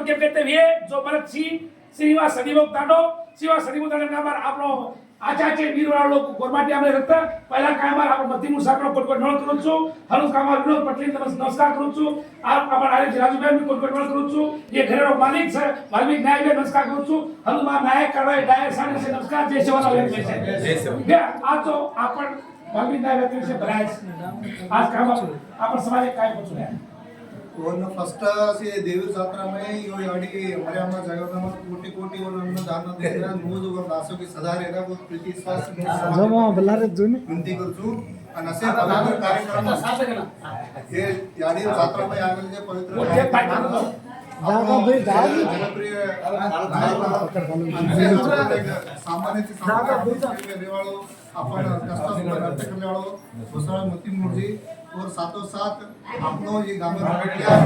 के कहते हुए जो भरत सिंह श्रीनिवास सदीमुख दांडो श्रीनिवास सदीमुख दांडो नंबर आपलो आचार्य वीरवाळ लोक गोरमाटी आमले रक्त पहिला कामार आपण मतीमूळ साकडो कोटकोट नळ करू छु हनु कामार विनोद पटेल नमस्कार करू छु आपण आरे राजूभाई मी कोटकोट नळ करू छु ये घरेरो मालिक છે વાલ્મીક નાયક નમસ્કાર કરું છું હનુમાન નાયક કરાય ડાયર સાને से नमस्कार जय सेवा जय सेवा आज जो आपण वाल्मीक नायक विषय बघायच आज काम आपण समाज काय पोचूया वरनं फर्स्ट असे देवी जात्रामध्ये यो याडी मर्यामा जगन्नाथ कोटी कोटी वरनं दान देला नोज वर दासो की सदा रेदा को प्रीति विश्वास जमा बलारे जुनी विनंती करतो आणि असे पदार्थ कार्यक्रम हे याडी जात्रामध्ये आलेले जे पवित्र जागा भाई जागा जनप्रिय सामान्य रेवाळो आपण कष्टा व्यक्त करलेवाळो घोषणा मती मूर्जी और साथों साथ आपनो ये गांव में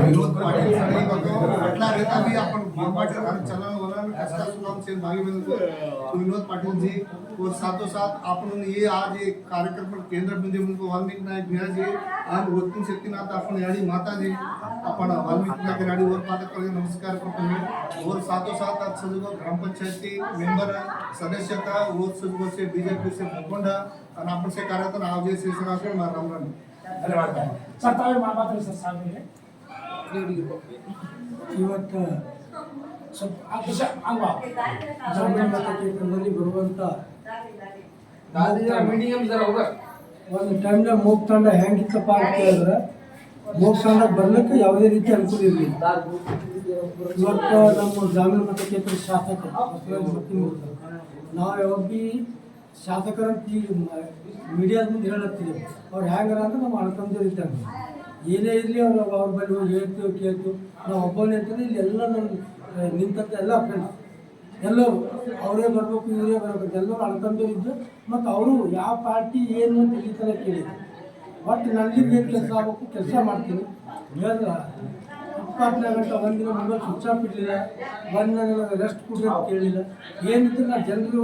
विरोध पार्टी सड़ी बतो अटला रहता भी अपन गोरमाटे हर चलन वलन कष्टा सुगम से भागी में विनोद पाटिल जी और साथों साथ आपण ये आज एक कार्यक्रम पर केंद्र बिंदु को वाल्मीकि नायक भैया जी और वोटिंग शक्तिनाथ अपन याडी माता जी अपन वाल्मीकि नायक याडी और पादक कर नमस्कार करतो मी और साथों साथ आज सजगो ग्राम पंचायती मेंबर सदस्यता और सजगो से बीजेपी से मुखंड और अपन से कार्यक्रम आवजे से सरासर मार राम राम धन्यवाद सर तावे मामात्र सर सामने ಇವತ್ತು सब आदेश आंगवा ಜಾಮೀನು ಮತಕ್ಷೇತ್ರದಲ್ಲಿ ಬರುವಂತ ಒಂದು ಟೈಮ್ನ ಮೂಗ್ ತಂಡ ಹೆಂಗಿತ್ತಪ್ಪ ಅಂತ ಹೇಳಿದ್ರೆ ಮೂಗ್ ತಂಡ ಬರ್ಲಿಕ್ಕೆ ಯಾವುದೇ ರೀತಿ ಅನುಕೂಲ ಇರಲಿಲ್ಲ. ಇವತ್ತು ನಮ್ಮ ಜಾಮೀನು ಮತಕ್ಷೇತ್ರ ಶಾಸಕ ನಾವು ಯಾವಾಗ ಭೀ ಶಾಸಕರಂತ ಮೀಡಿಯಾದ ಮುಂದೆ ಹೇಳತ್ತೀವಿ ಅವ್ರು ಹೆಂಗಾರ ಅಂದ್ರೆ ನಮ್ಮ ಅಣ್ತಂದಿರು ಇದ್ದಂಗೆ ಏನೇ ಇರಲಿ ಅವ್ರ ಬಳಿ ಹೋಗಿ ಹೇಳ್ತೀವಿ ಕೇಳ್ತೀವಿ ನಾವು ಒಬ್ಬನೇ ಅಂತಂದ್ರೆ ಇಲ್ಲಿ ಎಲ್ಲ ನನ್ನ ನಿಂತಂತ ಎಲ್ಲ ಫ್ರೆಂಡ್ಸ್ ಎಲ್ಲರೂ ಅವರೇ ಬರಬೇಕು ಇವರೇ ಬರಬೇಕು ಎಲ್ಲರೂ ಅಣ್ತಂದಿರು ಇದ್ದು ಮತ್ತು ಅವರು ಯಾವ ಪಾರ್ಟಿ ಏನು ಅಂತ ಈ ಥರ ಕೇಳಿದ್ರು. ಒಟ್ಟು ನನಗೆ ಏನು ಕೆಲಸ ಆಗಬೇಕು ಕೆಲಸ ಮಾಡ್ತೀನಿ ಹೇಳಿದ್ರೆ 24 ಗಂಟೆ ಒಂದಿನ ಮೊಬೈಲ್ ಸ್ವಿಚ್ ಆಫ್ ಇರಲಿಲ್ಲ, ಒಂದು ನನಗೆ ರೆಸ್ಟ್ ಕೊಡ್ರಿ ಅಂತ ಕೇಳಿಲ್ಲ. ಏನಿದ್ರು ನಾನು ಜನರು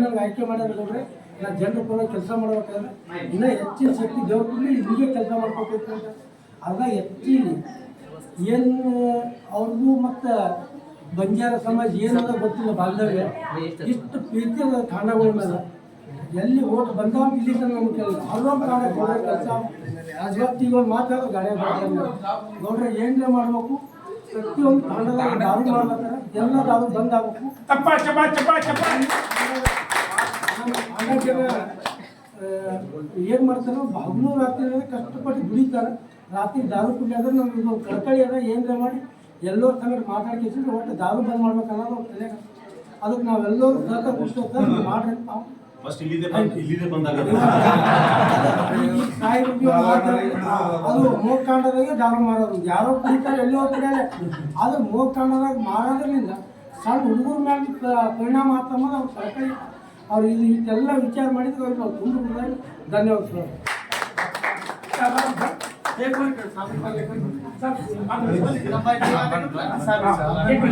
ನನಗೆ ಆಯ್ಕೆ ಮಾಡೋದ್ರೆ ನಾನು ಜನರ ಪರ ಕೆಲಸ ಮಾಡ್ಬೇಕಾದ್ರೆ ಇನ್ನೂ ಹೆಚ್ಚಿನ ಶಕ್ತಿ ದೇವ್ರ ಕೊಡಲಿ ಹೀಗೆ ಕೆಲಸ ಮಾಡ್ಕೋಬೇಕು ಅಂತ ಅರ್ಧ ಹೆಚ್ಚಿ ಏನು ಅವ್ರಿಗೂ ಮತ್ತು ಬಂಜಾರ ಸಮಾಜ ಏನದ ಗೊತ್ತಿಲ್ಲ ಬಾಂಧವ್ಯ ಇಷ್ಟು ಪ್ರೀತಿ ಅದ ತಾಂಡಗಳ ಮೇಲೆ ಎಲ್ಲಿ ಓಟ್ ಬಂದವ ಇಲ್ಲಿ ತನಕ ನಮ್ಗೆ ಕೇಳಿಲ್ಲ ಅವ್ರೊಬ್ಬ ಗಾಡಿ ಗೌಡ್ರ ಕೆಲಸ ಇವತ್ತು ಈಗ ಒಂದು ಮಾತಾಡೋ ಗಾಡಿ ಗೌಡ್ರ ಏನ್ರೆ ಮಾಡಬೇಕು ಪ್ರತಿಯೊಂದು ತಾಂಡದಾಗ ದಾರು ಮಾಡ್ಬೇಕಾರೆ ಎಲ್ಲ ದಾರು ಬಂದಾಗಬೇಕು. ಚಪ್ಪ ಚಪ್ಪ ಚಪ್ಪ ಚಪ್ಪ ಏನು ಮಾಡ್ತಾರೆ ಹಗಲು ರಾತ್ರಿ ಕಷ್ಟಪಟ್ಟು ದುಡಿತಾರೆ. ರಾತ್ರಿ ದಾರು ಕುಡಿಯೋದ್ರೆ ನಮ್ಗೆ ಇದು ಕಳ್ಕಳಿ ಅದ ಏನ್ರೆ ಮಾಡಿ ಎಲ್ಲರ ಸಂಗಡ ಮಾತಾಡ್ಕಿಸಿದ್ರೆ ಒಟ್ಟು ದಾರು ಬಂದ್ ಮಾಡ್ಬೇಕು ಅನ್ನೋದು ಅವ್ರ ತಲೆಗೆ. ಅದಕ್ಕೆ ನಾವೆಲ್ಲರೂ ಸಹಕಾರ ಕೊಡ್ತಾರೆ ಮಾಡ್ರಿ ಅಂತ ನಾವು ಅದು ಮೂಗ್ಕಾಂಡದಾಗ ದಾರು ಮಾರೋದು ಯಾರೋ ಕುಡಿತಾರೆ ಎಲ್ಲೋ ಕುಡಿಯಲ್ಲ ಆದ್ರೆ ಮೂಗ್ಕಾಂಡದಾಗ ಮಾರೋದ್ರಿಂದ ಸಣ್ಣ ಹುಡುಗರ ಮೇಲೆ ಪರಿಣಾಮ ಆಗ್ತಂಬುದು ಅವ್ರು ಸರ್ಕಾರಿ ಅವ್ರು ಇದು ಇಷ್ಟೆಲ್ಲ ವಿಚಾರ ಮಾಡಿದ್ರೆ ಅವ್ರಿಗೆ ನಾವು ತುಂಬ ಧನ್ಯವಾದ.